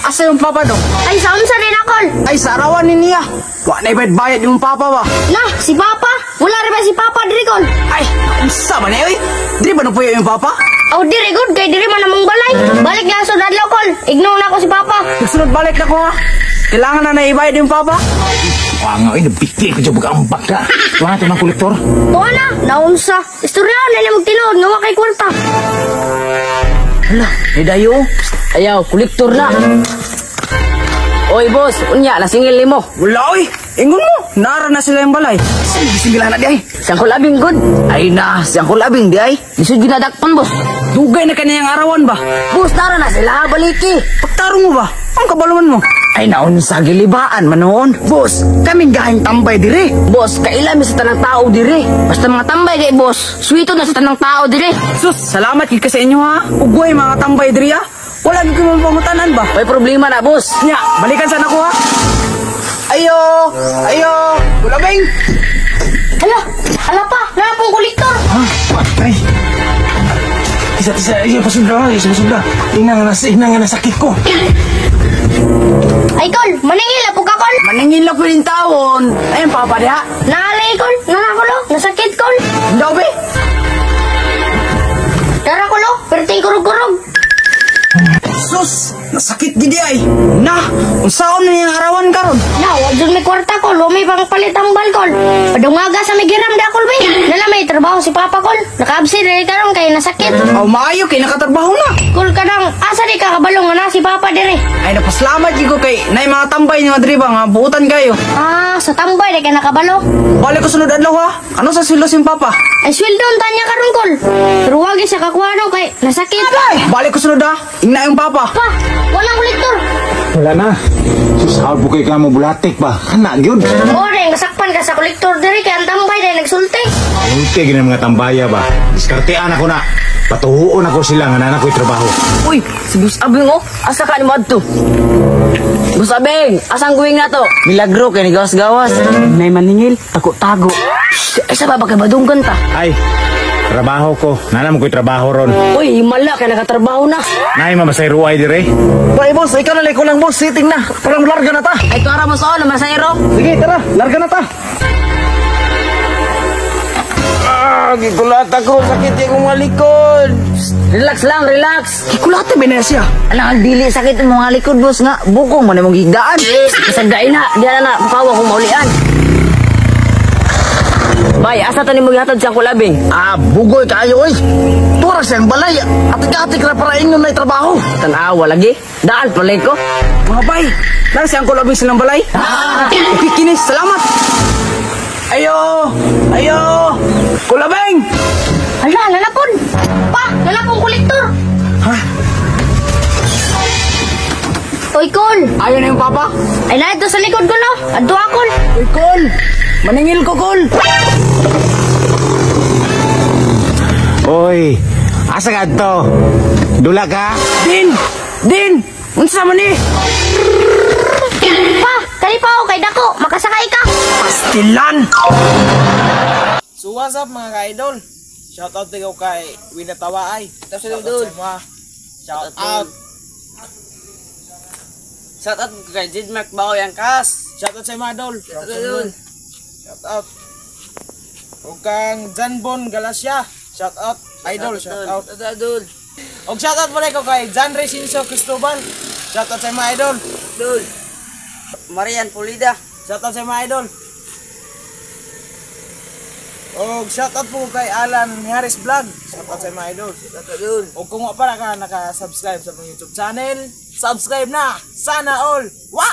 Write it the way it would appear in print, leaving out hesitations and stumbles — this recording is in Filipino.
asa yung papa do? Ay, sa unsa din akol. Ay, sa arawan ni niya. Wa na bayad yung papa ba? Nah, si Papa. Wala rin ba si Papa diri kon? Ay, unsa man oy? Diri ba nagpuyo yung papa? Aw, diri good kay diri man namang balay. Balik na sa dadlaw kol. Ignore na ko si Papa. Sunod balik na ko ha. Kailangan na naibayad yung papa. Wah nga, nabigti ko dyan mag-ambak ka. Wala natin ng kolektor. Tuwa na, naunsa. Istoryahan na niya magtinood, nga wakay kwarta. Hala, dayo. Ayaw, kolektor na. Oy, boss, unya, nasingil mo. Wala oy. Ingon mo, nara na sila yung balay. Singilan na di ay. Siyang kulabing, good. Ay na, siyang kulabing di ay. Lisod ginadakpan, boss. Dugay na kaniyang arawan ba? Boss, tara na sila, baliki. Pagtarong mo ba? Ang kabaluman mo? Ay naon sa gilibaan manoon. Boss, kaming gahing tambay dire. Boss, kailami sa tanang tao dire. Basta mga tambay kay boss, suwito na sa tanang tao dire. Sus, salamat kay sa inyo ha. Ugway mga tambay dire ha. Wala gyud ko mapangutanan ba? May problema na, boss. Nya, balikan sana ko ha. Ayo, ayo, kulabing. Hala pa, napong kolektor. Ha? Ay. Isa, pasunda. Ina nga nasakit ko. Ay, Kol, maningil, apo ka, Kol. Maningin lang ko yung taon. Ayun, papa diha. Naalay, Kol. Nanakulo. Nasakit, Kol. Daw be. Nanakulo. Perting kurug-kurug. Sus, nasakit gidi ay. Na, unsaon na yung arawan karon? Na, wag dun may kwarta, Kol. Wa may pang palit ang bal, Kol. Padungaga sa may giram da, Kol, be. Nala may trabaho si Papa, Kol. Naka-absent rin karon kay nasakit. Aw, maayo kay nakatrabaho na. Kol, kadang asa di kakabalong na si Papa dire. Ay, napaslamat gyud ko kay nay mga tambay ni Madre ba nga buutan kayo. Ah, sa tambay di kay nakabalo. Balik ko sunod adlaw ha. Ano sa silos yung papa? Ay, sweldo tanya karon, Kol. Pero wag siya kakuha kay nasakit. Balik ko sunod ha. Ingna yung papa. Pa, walang kolektor. Wala na. Susahal po kayo ka mo bulatik ba? Kana, yun. Ore, nasakpan ka sa kolektor dire kay ang tambay dahil nagsulti. Unti gina mga tambaya ba? Diskartean ako na. Patuhuon ako sila nga nanak ko'y trabaho. Uy, si Boss Abing, oh. Asa ka ni Madto? Boss Abing, asang guwing na to? Milagro kay ni gawas-gawas. Nay maningil, tago-tago. Ay, sa baba kay badunggan ta. Ay, trabaho ko. Nanam ko'y trabaho ron. Uy, himala kay nakatrabaho na. Nay, mamasay ruway dire. Bye boss, ikaw na ko lang boss, sitting na. Parang larga na ta. Ay, tuara mo sa naman sa ero. Sige, tara, larga na ta. Gigulat ako, sakit yung mga likod. Relax lang, relax. Gikulate Venecia. Alang ang dili sakit ang mga likod, boss nga. Bukong mo na mong higdaan. Kasagdain na, di na papawa kung maulian. Bay, asa to ni mong hatod siyang kulabing? Bugoy kayo oy. Tura siyang balay. Atik-atik na para inyo na trabaho. Tanawa lagi. Daan, palay ko. Mga bay, lang siyang kulabing silang balay. Okay, kinis, salamat. Ayo, ayo. Kulabing! Hala, lalapon. Pa, lalapon kolektor. Ha? Oy, Kol. Ayaw na yung papa? Ay, lahat to sa likod ko, no? Adto ako. Uy, Kol! Maningil ko, Kol! Oy, asa ka to? Dula ka? Din! Din! Unsa man eh? Pa, kali pa ako kay Dako. Makasakay ka. Pastilan! So what's up mga ka-idol? Shoutout din ako kay Winatawaay. Shoutout sa mga. Shoutout. Shoutout kay Jidmark Bao yang kas. Shoutout sa mga idol. Shoutout. Shoutout. O kang Janbon Galasya. Shoutout. Idol. Shoutout. Shoutout. Og shoutout mo ko kay Jan Recinso Cristobal. Shoutout sa mga idol. Idol. Marian Pulida. Shoutout sa mga idol. Og shoutout po kay Alan Harris Vlog. Shoutout sa mga idol. Shoutout. O kung wala ka naka-subscribe sa mga YouTube channel, subscribe na! Sana all! Wow!